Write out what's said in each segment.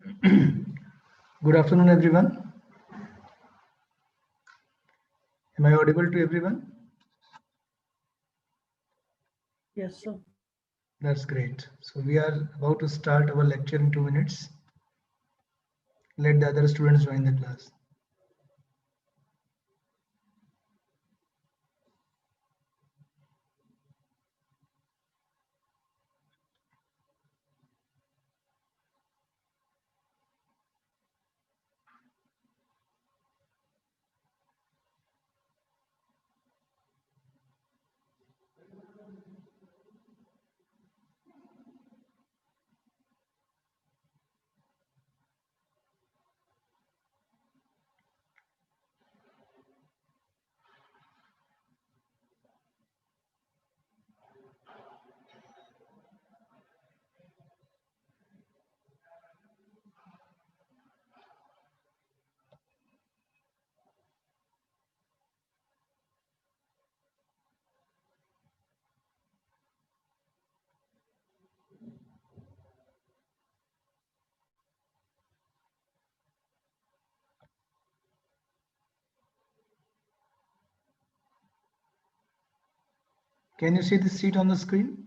Good afternoon, everyone. Am I audible to everyone? Yes, sir. That's great. So we are about to start our lecture in 2 minutes. Let the other students join the class. Can you see the sheet on the screen?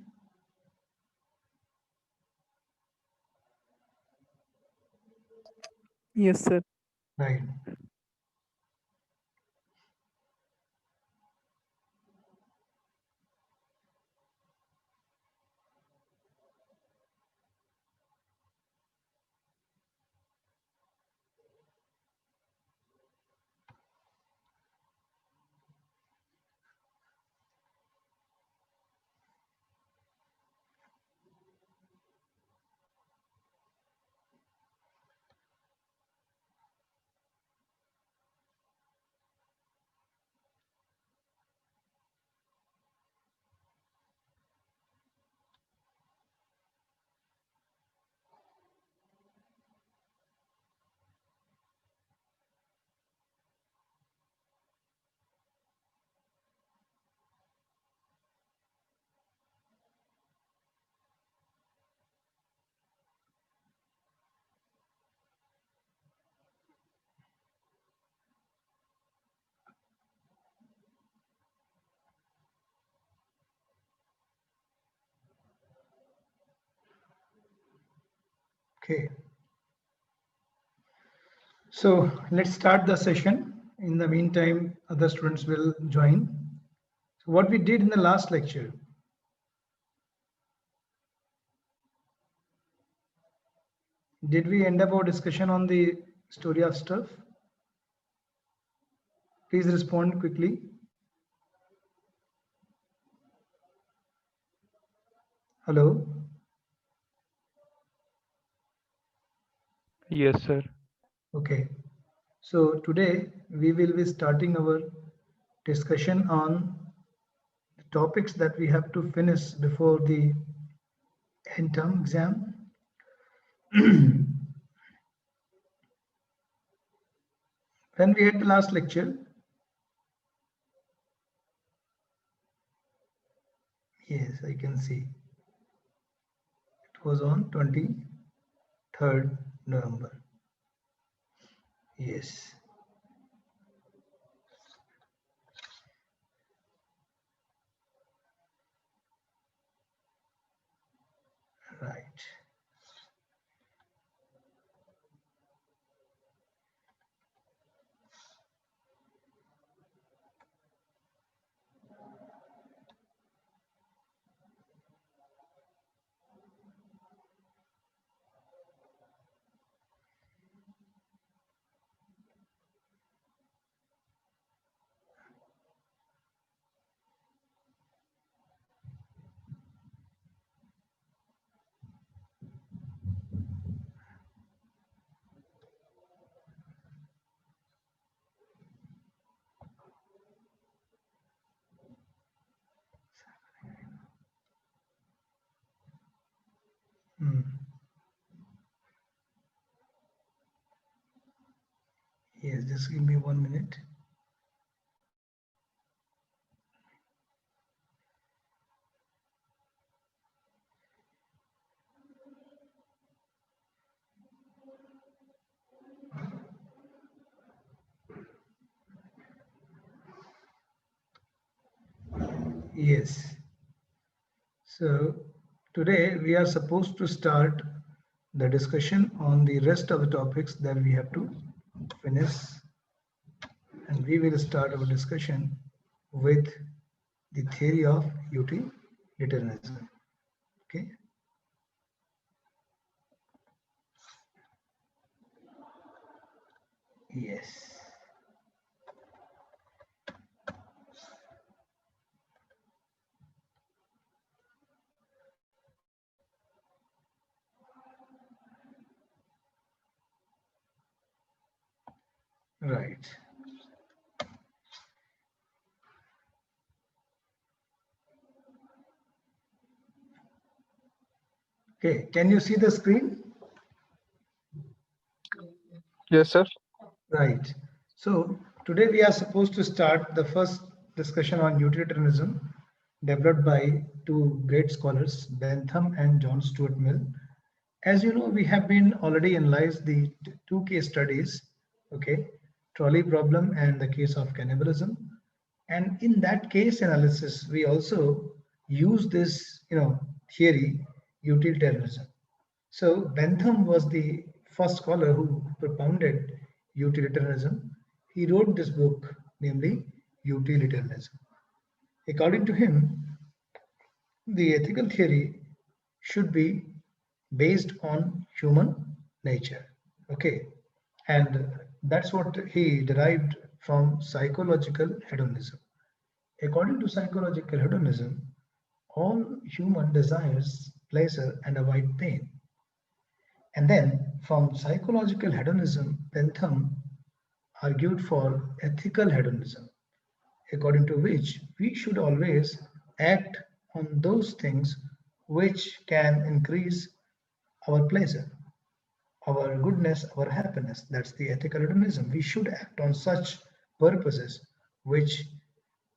Yes, sir. Right. Okay. So let's start the session. In the meantime, other students will join. So what we did in the last lecture, did we end up our discussion on the story of stuff? Please respond quickly. Hello. Yes, sir. Okay. So today we will be starting our discussion on the topics that we have to finish before the end term exam. When we had the last lecture, yes, I can see. It was on 23rd November. Yes. Right. Hmm. Yes, just give me 1 minute. Yes. So today we are supposed to start the discussion on the rest of the topics that we have to finish, and we will start our discussion with the theory of utilitarianism. Okay. Yes. Right. Okay. Can you see the screen? Yes, sir. Right. So today we are supposed to start the first discussion on utilitarianism developed by two great scholars, Bentham and John Stuart Mill. As you know, we have been already analyzed the two case studies, okay, trolley problem and the case of cannibalism. And in that case analysis, we also use this, theory, utilitarianism. So Bentham was the first scholar who propounded utilitarianism. He wrote this book, namely Utilitarianism. According to him, the ethical theory should be based on human nature. Okay. And that's what he derived from psychological hedonism. According to psychological hedonism, all human desires pleasure and avoid pain. And then from psychological hedonism, Bentham argued for ethical hedonism, according to which we should always act on those things which can increase our pleasure, our goodness, our happiness. That's the ethical hedonism. We should act on such purposes which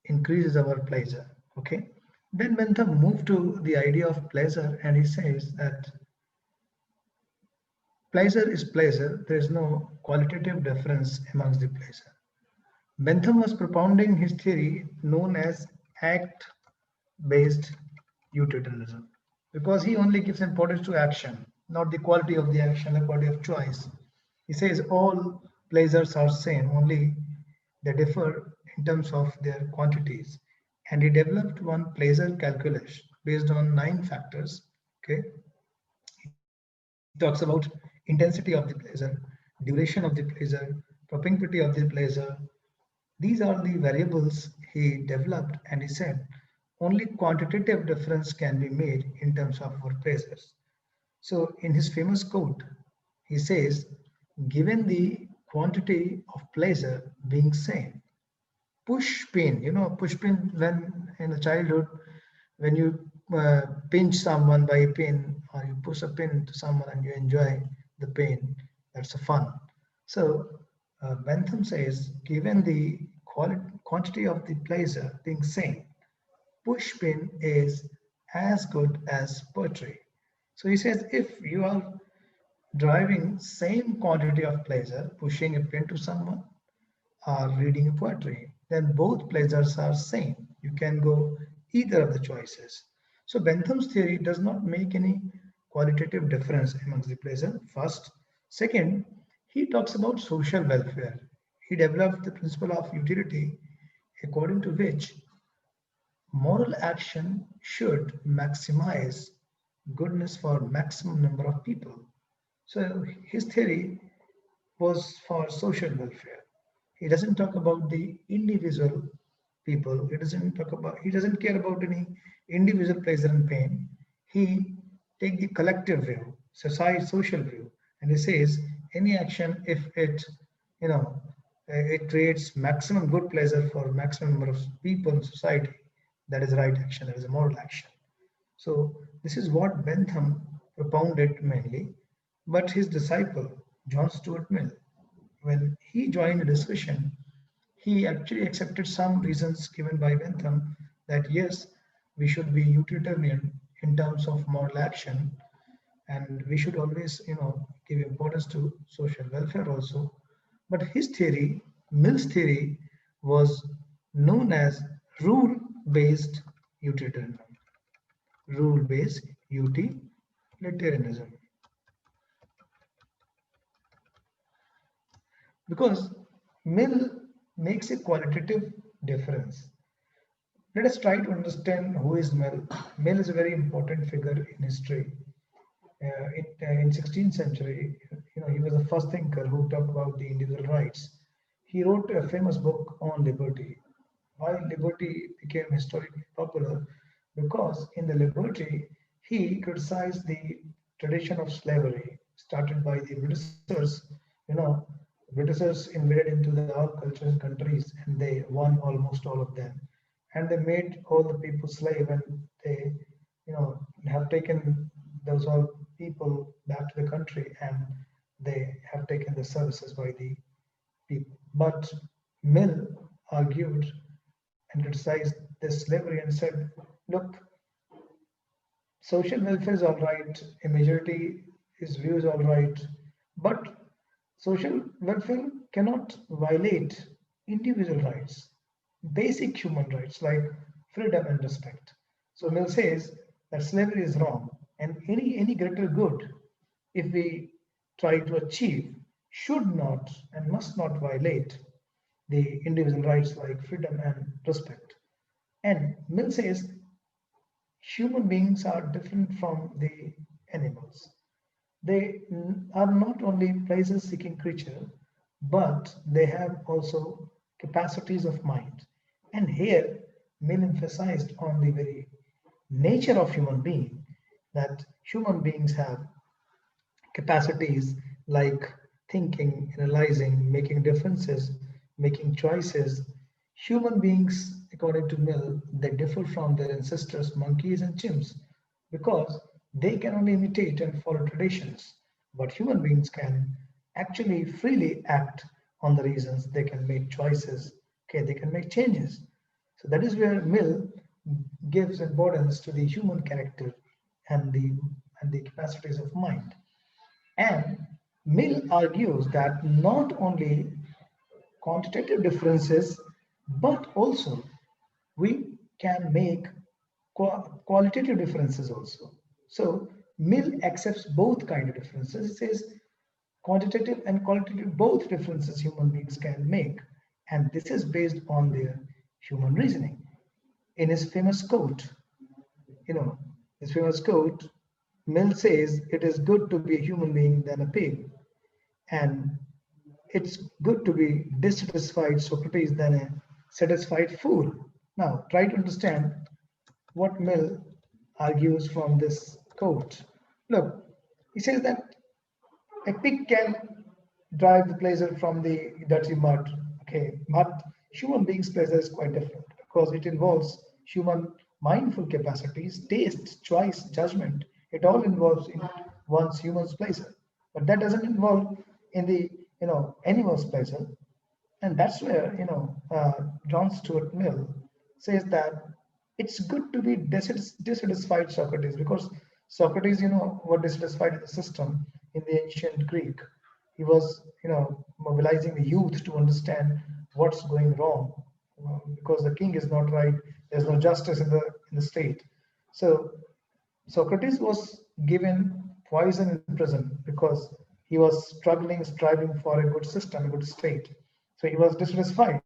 increases our pleasure. Okay. Then Bentham moved to the idea of pleasure and he says that pleasure is pleasure. There is no qualitative difference amongst the pleasure. Bentham was propounding his theory known as act based utilitarianism because he only gives importance to action, not the quality of the action, the quality of choice. He says all pleasures are same, only they differ in terms of their quantities. And he developed one pleasure calculus based on 9 factors. Okay, he talks about intensity of the pleasure, duration of the pleasure, propinquity of the pleasure. These are the variables he developed, and he said only quantitative difference can be made in terms of our pleasures. So, in his famous quote, he says, given the quantity of pleasure being same, push pin, push pin when in the childhood, when you pinch someone by a pin or you push a pin to someone and you enjoy the pain, that's a fun. So Bentham says, given the quantity of the pleasure being same, push pin is as good as poetry. So he says, if you are driving same quantity of pleasure, pushing a pin to someone or reading a poetry, then both pleasures are same. You can go either of the choices. So Bentham's theory does not make any qualitative difference amongst the pleasure. First, second, he talks about social welfare. He developed the principle of utility, according to which moral action should maximize goodness for maximum number of people. So his theory was for social welfare. He doesn't talk about the individual people. He doesn't care about any individual pleasure and pain. He take the collective view, society social view, and he says any action if it you know it creates maximum good pleasure for maximum number of people in society, that is right action, that is a moral action. So this is what Bentham propounded mainly, but his disciple John Stuart Mill, when he joined the discussion, he actually accepted some reasons given by Bentham that yes, we should be utilitarian in terms of moral action, and we should always, give importance to social welfare also. But his theory, Mill's theory, was known as rule-based utilitarianism. Rule-based utilitarianism. Because Mill makes a qualitative difference. Let us try to understand who is Mill. Mill is a very important figure in history. In 16th century, he was the first thinker who talked about the individual rights. He wrote a famous book on liberty. Why liberty became historically popular? Because in the liberty, he criticized the tradition of slavery started by the Britishers. You know, Britishers invaded into the all cultures and countries, and they won almost all of them, and they made all the people slave, and they, have taken those all people back to the country, and they have taken the services by the people. But Mill argued and criticized this slavery and said, look, social welfare is all right, a majority is views all right, but social welfare cannot violate individual rights, basic human rights like freedom and respect. So Mill says that slavery is wrong, and any greater good, if we try to achieve, should not and must not violate the individual rights like freedom and respect. And Mill says human beings are different from the animals. They are not only pleasure seeking creatures, but they have also capacities of mind. And here, Mill emphasized on the very nature of human being, that human beings have capacities like thinking, analyzing, making differences, making choices. Human beings, according to Mill, they differ from their ancestors, monkeys and chimps, because they can only imitate and follow traditions. But human beings can actually freely act on the reasons, they can make choices, okay, they can make changes. So that is where Mill gives importance to the human character and the capacities of mind. And Mill argues that not only quantitative differences, but also we can make qualitative differences also. So Mill accepts both kind of differences. He says quantitative and qualitative both differences human beings can make, and this is based on their human reasoning. In his famous quote, you know, his famous quote, Mill says, "It is good to be a human being than a pig, and it's good to be dissatisfied Socrates than a satisfied fool." Now, try to understand what Mill argues from this quote. Look, he says that a pig can drive the pleasure from the dirty mud, okay, but human beings' pleasure is quite different because it involves human mindful capacities, taste, choice, judgment. It all involves in one's human's pleasure, but that doesn't involve in the animal's pleasure. And that's where John Stuart Mill says that it's good to be dissatisfied Socrates, because Socrates were dissatisfied with the system in the ancient Greek. He was mobilizing the youth to understand what's going wrong, because the king is not right. There's no justice in the state. So Socrates was given poison in prison because he was struggling, striving for a good system, a good state. So he was dissatisfied.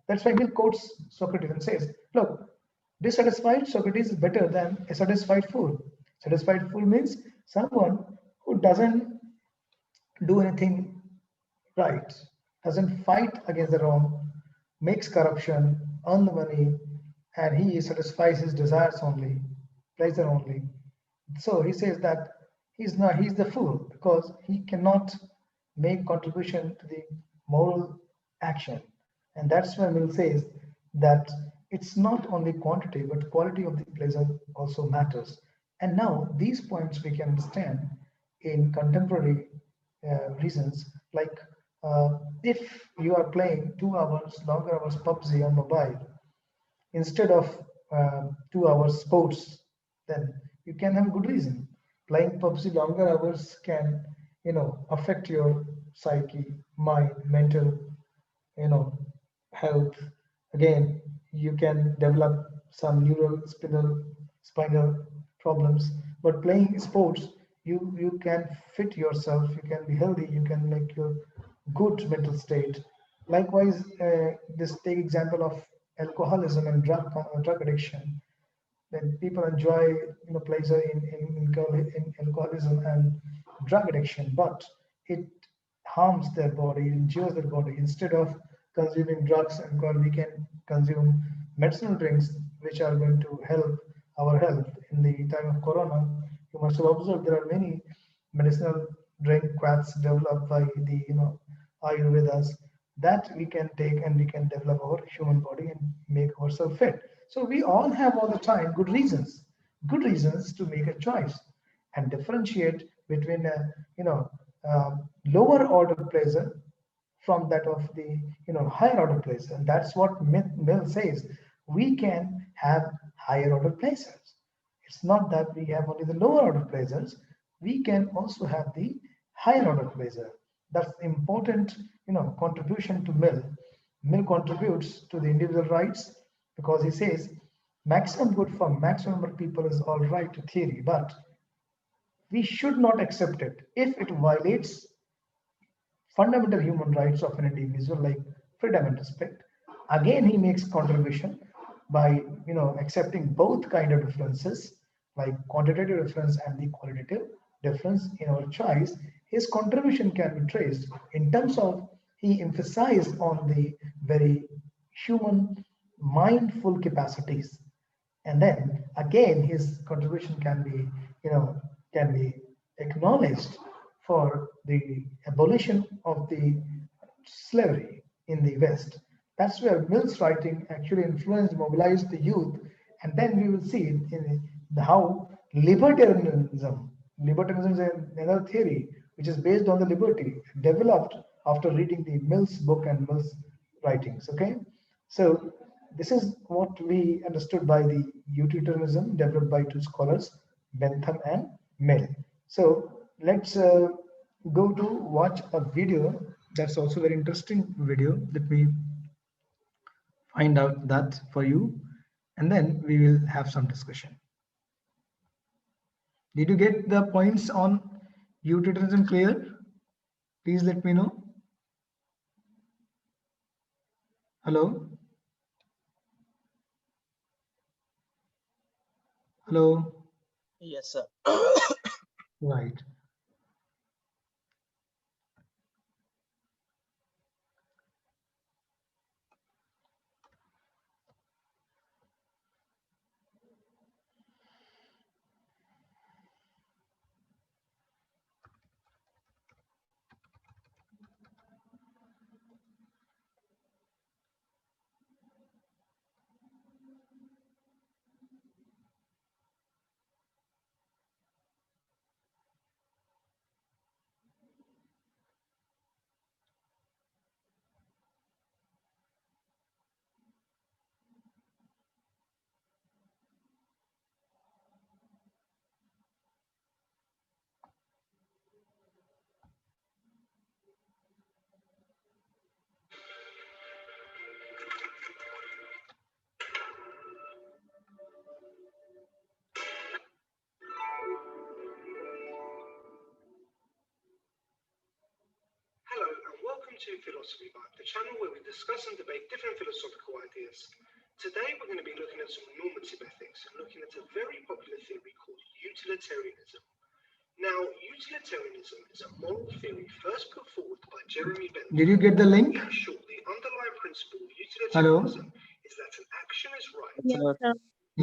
That's why Mill quotes Socrates and says, look, dissatisfied Socrates is better than a satisfied fool. Satisfied fool means someone who doesn't do anything right, doesn't fight against the wrong, makes corruption, earn the money, and he satisfies his desires only, pleasure only. So he says that he's the fool because he cannot make contribution to the moral action. And that's why Mill says that it's not only quantity but quality of the pleasure also matters. And now these points we can understand in contemporary reasons, like if you are playing 2 hours, longer hours PUBG on mobile instead of 2 hours sports, then you can have good reason. Playing PUBG longer hours can, affect your psyche, mind, mental, you know, health. Again, you can develop some neural spinal problems. But playing sports, you can fit yourself, you can be healthy, you can make your good mental state. Likewise, this take example of alcoholism and drug addiction. When people enjoy pleasure in alcoholism and drug addiction, but it harms their body, injures their body. Instead of consuming drugs and alcohol, we can consume medicinal drinks which are going to help our health. In the time of corona, you must have observed there are many medicinal drink quads developed by the Ayurvedas that we can take and we can develop our human body and make ourselves fit. So we all have all the time good reasons to make a choice and differentiate between a lower order pleasure from that of the higher order pleasure. And that's what Mill says. We can have higher order pleasures. It's not that we have only the lower order pleasures. We can also have the higher order pleasure. That's important, contribution to Mill. Mill contributes to the individual rights because he says maximum good for maximum number of people is all right to theory, but we should not accept it if it violates fundamental human rights of an individual like freedom and respect. Again, he makes contribution by accepting both kind of differences like quantitative difference and the qualitative difference in our choice. His contribution can be traced in terms of he emphasized on the very human mindful capacities, and then again his contribution can be can be acknowledged for the abolition of the slavery in the West. That's where Mill's writing actually influenced, mobilized the youth, and then we will see in how libertarianism is another theory which is based on the liberty, developed after reading the Mill's book and Mill's writings. Okay, so this is what we understood by the utilitarianism developed by two scholars, Bentham and Mill. So let's go to watch a video. That's also very interesting video. Let me find out that for you, and then we will have some discussion. Did you get the points on utilitarianism clear? Please let me know. Hello? Hello? Yes, sir. Right. Hello and welcome to Philosophy Vibe, the channel where we discuss and debate different philosophical ideas. Today we're going to be looking at some normative ethics and looking at a very popular theory called utilitarianism. Now, utilitarianism is a moral theory first put forward by Jeremy Bentham. Did you get the link? In short, the underlying principle of utilitarianism is that an action is right. Yes, sir.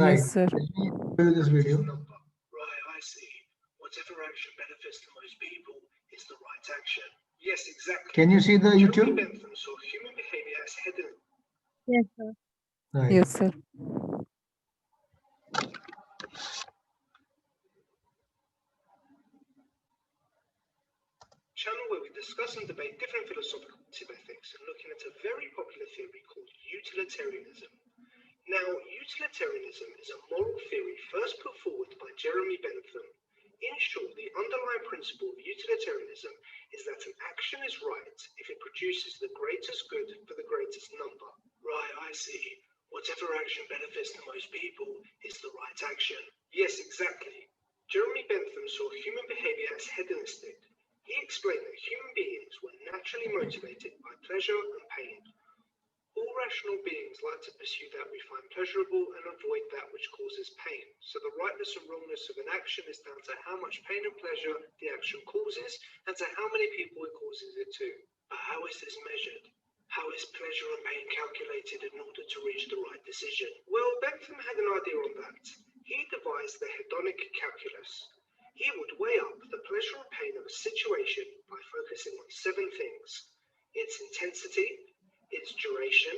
Right. Yes, sir. Let me show you this video. Number. Right, I see. Whatever action benefits the most people is the right action. Yes, exactly. Can you see the Jeremy YouTube? Bentham saw human behavior as hidden. Yes, sir. Right. Yes, sir. Channel where we discuss and debate different philosophical ethics and looking at a very popular theory called utilitarianism. Now, utilitarianism is a moral theory first put forward by Jeremy Bentham. In short, the underlying principle of utilitarianism is that an action is right if it produces the greatest good for the greatest number. Right, I see. Whatever action benefits the most people is the right action. Yes, exactly. Jeremy Bentham saw human behavior as hedonistic. He explained that human beings were naturally motivated by pleasure and pain. All rational beings like to pursue that we find pleasurable and avoid that which causes pain. So the rightness and wrongness of an action is down to how much pain and pleasure the action causes and to how many people it causes it to. But how is this measured? How is pleasure and pain calculated in order to reach the right decision? Well, Bentham had an idea on that. He devised the hedonic calculus. He would weigh up the pleasure and pain of a situation by focusing on 7 things: its intensity, its duration,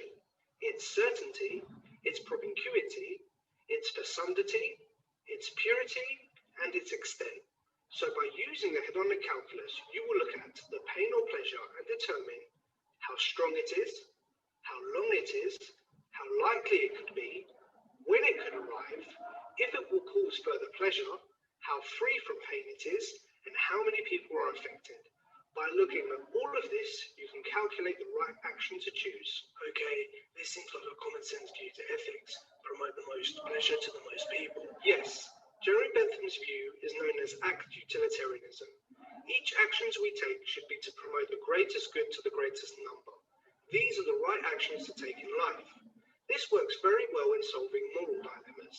its certainty, its propinquity, its fecundity, its purity, and its extent. So by using the hedonic calculus, you will look at the pain or pleasure and determine how strong it is, how long it is, how likely it could be, when it could arrive, if it will cause further pleasure, how free from pain it is, and how many people are affected. By looking at all of this, you can calculate the right action to choose. Okay, this seems like a common sense view to ethics. Promote the most pleasure to the most people. Yes, Jeremy Bentham's view is known as act utilitarianism. Each actions we take should be to promote the greatest good to the greatest number. These are the right actions to take in life. This works very well in solving moral dilemmas.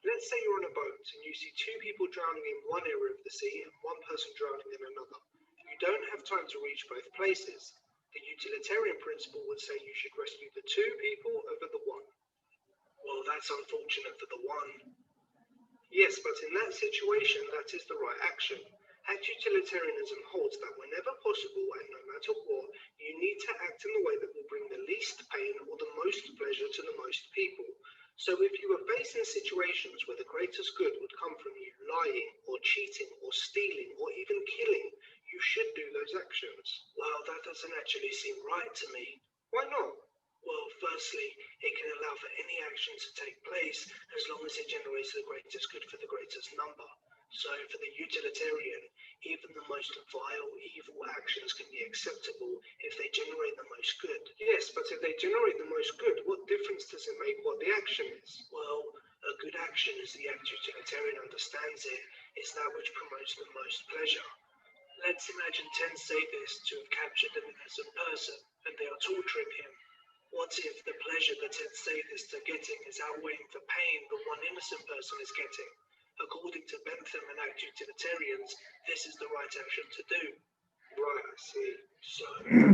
Let's say you're on a boat and you see 2 people drowning in one area of the sea and 1 person drowning in another. You don't have time to reach both places. The utilitarian principle would say you should rescue the 2 people over the 1. Well, that's unfortunate for the 1. Yes, but in that situation, that is the right action. Act utilitarianism holds that whenever possible and no matter what, you need to act in the way that will bring the least pain or the most pleasure to the most people. So if you are faced in situations where the greatest good would come from you lying or cheating or stealing or even killing, you should do those actions. Well, that doesn't actually seem right to me. Why not? Well, firstly, it can allow for any action to take place as long as it generates the greatest good for the greatest number. So for the utilitarian, even the most vile, evil actions can be acceptable if they generate the most good. Yes, but if they generate the most good, what difference does it make what the action is? Well, a good action, as the act utilitarian understands it, is that which promotes the most pleasure. Let's imagine 10 sadists who have captured an innocent person and they are torturing him. What if the pleasure the 10 sadists are getting is outweighing the pain the 1 innocent person is getting? According to Bentham and act utilitarians, this is the right action to do. Right, I see. So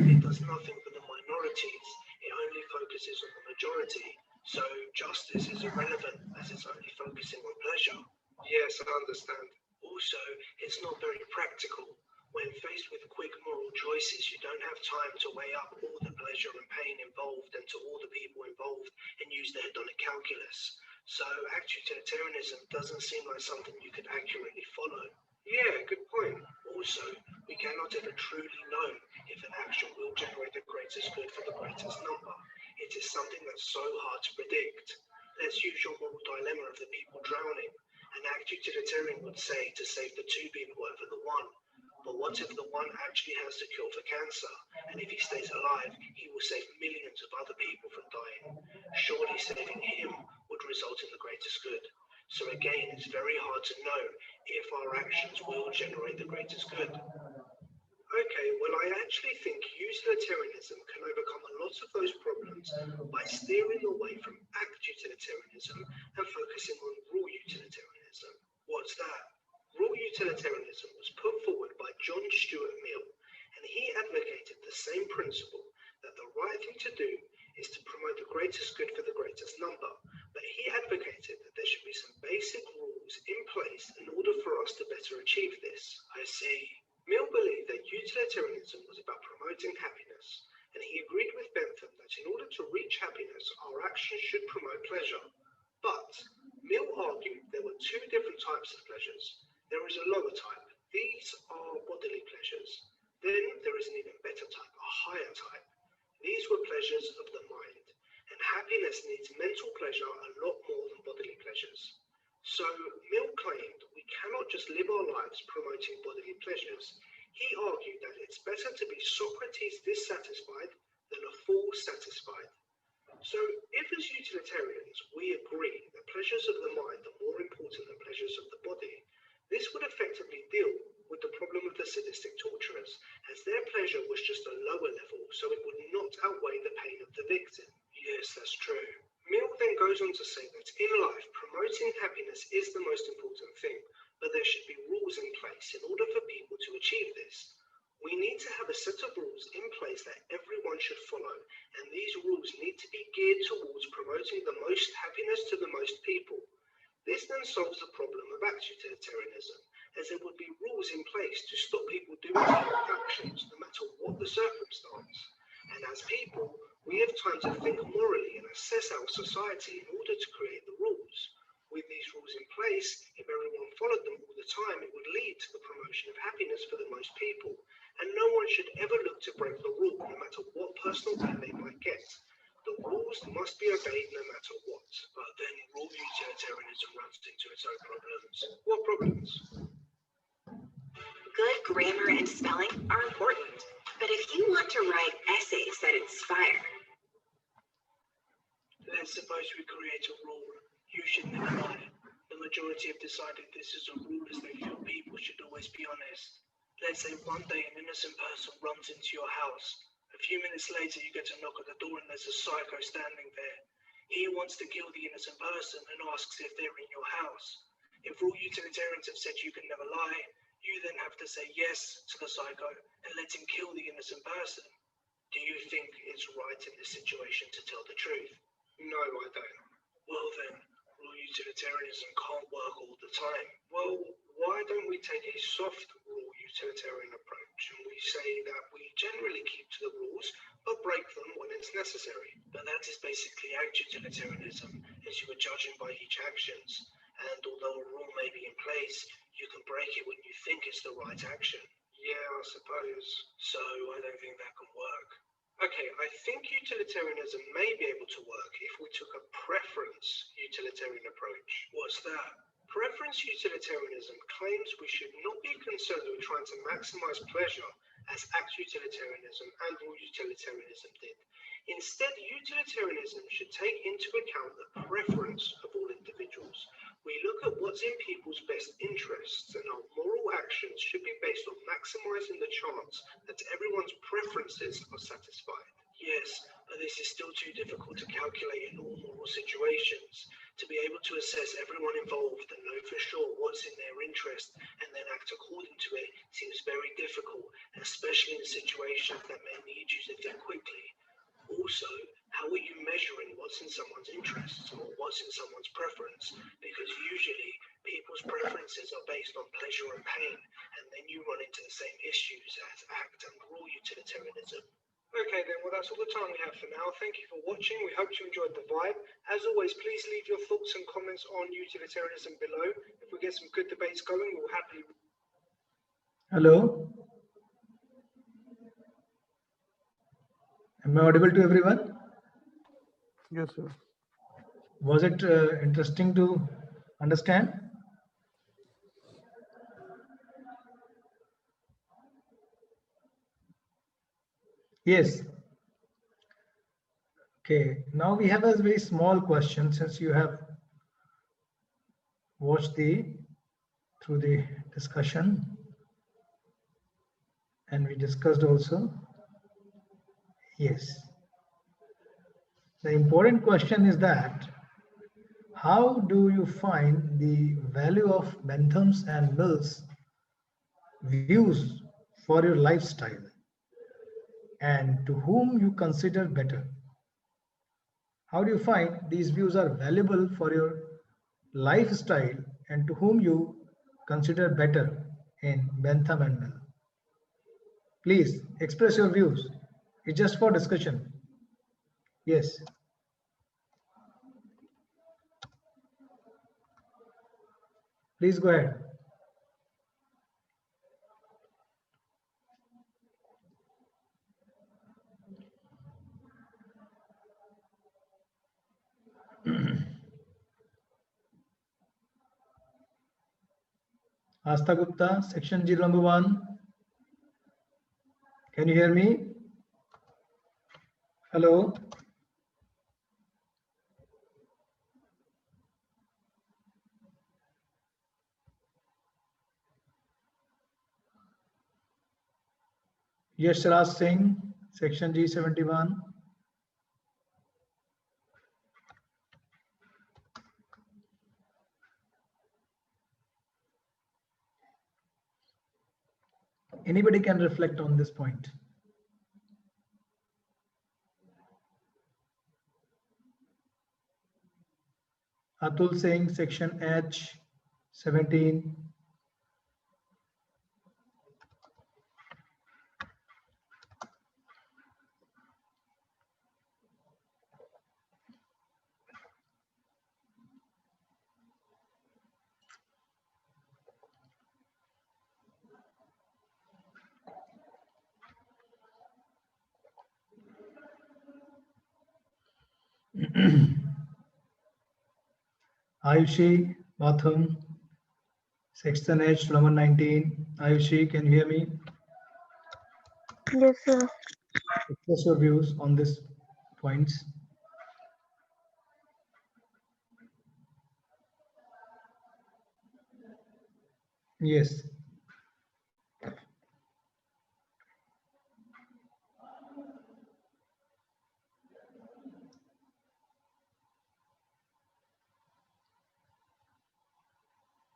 it does nothing for the minorities, it only focuses on the majority. So justice is irrelevant as it's only focusing on pleasure. Yes, I understand. Also, it's not very practical. When faced with quick moral choices, you don't have time to weigh up all the pleasure and pain involved and to all the people involved and use the hedonic calculus. So act utilitarianism doesn't seem like something you could accurately follow. Yeah, good point. Also, we cannot ever truly know if an action will generate the greatest good for the greatest number. It is something that's so hard to predict. Let's use your moral dilemma of the people drowning. An act utilitarian would say to save the 2 people over the 1. But what if the 1 actually has the cure for cancer, and if he stays alive, he will save millions of other people from dying? Surely saving him would result in the greatest good. So again, it's very hard to know if our actions will generate the greatest good. Okay, well, I actually think utilitarianism can overcome a lot of those problems by steering away from act utilitarianism and focusing on rule utilitarianism. What's that? Rule utilitarianism was put forward by John Stuart Mill, and he advocated the same principle, that the right thing to do is to promote the greatest good for the greatest number, but he advocated that there should be some basic rules in place in order for us to better achieve this. I see. Mill believed that utilitarianism was about promoting happiness, and he agreed with Bentham that in order to reach happiness, our actions should promote pleasure. But Mill argued there were 2 different types of pleasures. There is a lower type. These are bodily pleasures. Then there is an even better type, a higher type. These were pleasures of the mind, and happiness needs mental pleasure a lot more than bodily pleasures. So Mill claimed we cannot just live our lives promoting bodily pleasures. He argued that it's better to be Socrates dissatisfied than a fool satisfied. So, if as utilitarians we agree that pleasures of the mind are more important than pleasures of the body, this would effectively deal with the problem of the sadistic torturers, as their pleasure was just a lower level, so it would not outweigh the pain of the victim. Yes, that's true. Mill then goes on to say that in life, promoting happiness is the most important thing, but there should be rules in place in order for people to achieve this. We need to have a set of rules in place that everyone should follow, and these rules need to be geared towards promoting the most happiness to the most people. This then solves the problem of act utilitarianism, as there would be rules in place to stop people doing certain actions no matter what the circumstance. And as people, we have time to think morally and assess our society in order to create the rules. With these rules in place, if everyone followed them all the time, it would lead to the promotion of happiness for the most people, and no one should ever look to break the rule, no matter what personal gain they might get. The rules must be obeyed no matter what. But then rule utilitarianism runs into its own problems. What problems? Good grammar and spelling are important, but if you want to write essays that inspire, Let's suppose we create a rule. You should never lie. The majority have decided this is a rule as they feel people should always be honest. Let's say one day an innocent person runs into your house. A few minutes later you get a knock at the door and there's a psycho standing there. He wants to kill the innocent person and asks if they're in your house. If rule utilitarians have said you can never lie, you then have to say yes to the psycho and let him kill the innocent person. Do you think it's right in this situation to tell the truth? No, I don't. Well then, rule utilitarianism can't work all the time. Well, why don't we take a soft rule utilitarian approach and we say that we generally keep to the rules but break them when it's necessary? But that is basically act utilitarianism, as you are judging by each actions. And although a rule may be in place, you can break it when you think it's the right action. Yeah, I suppose. So I don't think that can work. Okay, I think utilitarianism may be able to work if we took a preference utilitarian approach. What's that? Preference utilitarianism claims we should not be concerned with trying to maximize pleasure as act utilitarianism and rule utilitarianism did. Instead, utilitarianism should take into account the preference of all individuals. We look at what's in people's best interests, and our moral actions should be based on maximizing the chance that everyone's preferences are satisfied. Yes, but this is still too difficult to calculate in all moral situations. To be able to assess everyone involved and know for sure what's in their interest and then act according to it seems very difficult, especially in situations that may need you to think quickly. Also, how are you measuring what's in someone's interests or what's in someone's preference? Because usually people's preferences are based on pleasure and pain, and then you run into the same issues as act and rule utilitarianism. Okay then, well that's all the time we have for now. Thank you for watching. We hope you enjoyed the vibe. As always, please leave your thoughts and comments on utilitarianism below. If we get some good debates going, we'll happily... Hello. Am I audible to everyone? Yes, sir. Was it interesting to understand? Yes. Okay, now we have a very small question since you have watched through the discussion and we discussed also. Yes. The important question is that how do you find the value of Bentham's and Mill's views for your lifestyle and to whom you consider better? How do you find these views are valuable for your lifestyle and to whom you consider better in Bentham and Mill? Please express your views. It's just for discussion. Yes. Please go ahead. Asta Gupta, section 0 number 1. Can you hear me? Hello. Yes, Raj Singh, section G71. Anybody can reflect on this point. Atul Singh, section H, 17. Ayushi Mathum, section H, number 19. Ayushi, can you hear me? Yes, sir. Express your views on this points. Yes.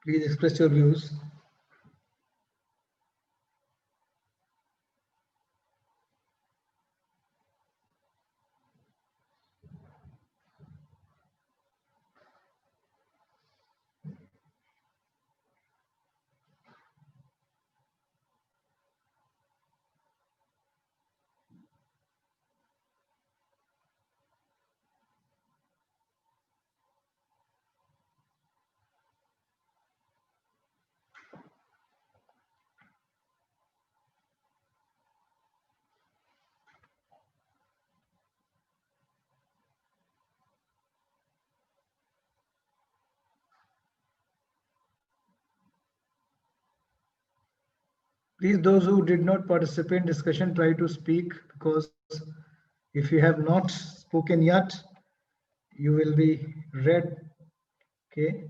Please express your views. Please, those who did not participate in discussion, try to speak, because if you have not spoken yet, you will be read. Okay.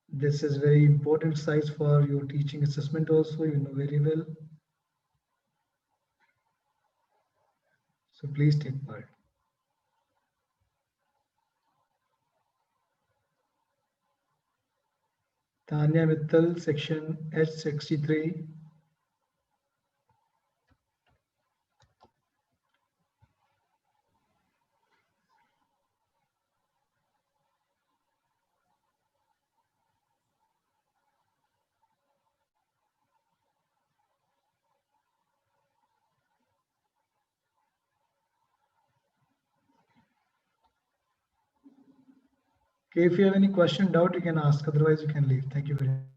This is very important size for your teaching assessment also, you know very well. So please take part. Tanya Mittal, section H63. Okay, if you have any question, doubt, you can ask. Otherwise, you can leave. Thank you very much.